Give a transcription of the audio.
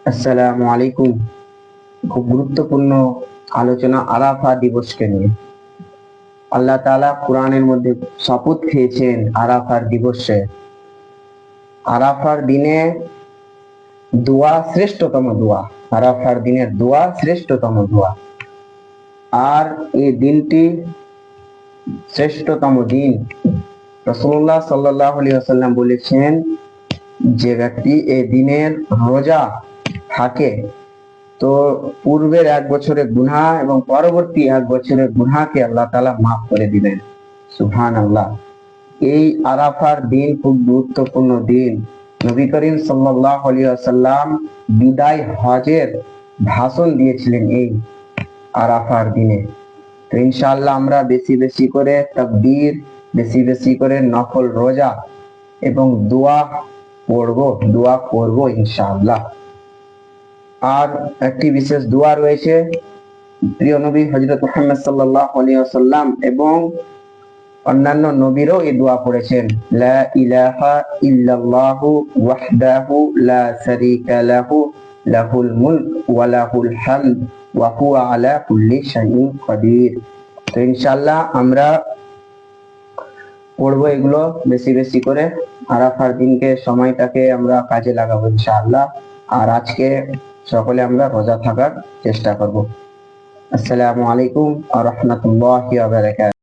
আসসালামু আলাইকুম। খুব গুরুত্বপূর্ণ আলোচনা আরাফা দিবসকে নিয়ে। আল্লাহ তাআলা কোরআনের মধ্যে শপথ খেয়েছেন আরাফার দিবসে। আরাফার দিনে দোয়া শ্রেষ্ঠতম দোয়া। আরাফার দিনের দোয়া শ্রেষ্ঠতম দোয়া। আর এই দিনটি শ্রেষ্ঠতম দিন। রাসূলুল্লাহ সাল্লাল্লাহু আলাইহি ওয়াসাল্লাম বলেছেন, যে ব্যক্তি এই দিনের রোজা থাকে তো পূর্বের 1 বছরের গুনাহ এবং পরবর্তী 1 বছরের গুনাহকে আল্লাহ তাআলা মাফ করে দিবেন। সুবহানাল্লাহ। এই আরাফার দিন খুব গুরুত্বপূর্ণ দিন। নবী করিম সাল্লাল্লাহু আলাইহি ওয়াসাল্লাম বিদায় হজের ভাষণ দিয়েছিলেন এই আরাফার দিনে। তো ইনশাআল্লাহ আমরা বেশি বেশি করে তাকবীর, বেশি বেশি করে নফল রোজা এবং দোয়া করব ইনশাআল্লাহ। আর একটি বিশেষ দোয়া রয়েছে, প্রিয় নবী হযরত মুহাম্মদ সাল্লাল্লাহু আলাইহি ওয়াসাল্লাম এবং অন্যান্য নবীরও এই দোয়া পড়েছেন, লা ইলাহা ইল্লাল্লাহু ওয়াহদাহু লা শারীকা লাহু লাহুল মুলক ওয়া লাহুল হামদ ওয়া হুয়া আলা কুল্লি শাইইন কাদির। তো ইনশাআল্লাহ আমরা পড়বো এগুলো বেশি বেশি করে। আরাফার দিনকে, সময়টাকে আমরা কাজে লাগাবো ইনশাআল্লাহ। আর আজকে সকলে আমরা রোজা থাকার চেষ্টা করব। আসসালামু আলাইকুম ওয়া রাহমাতুল্লাহি ওয়া বারাকাতুহু।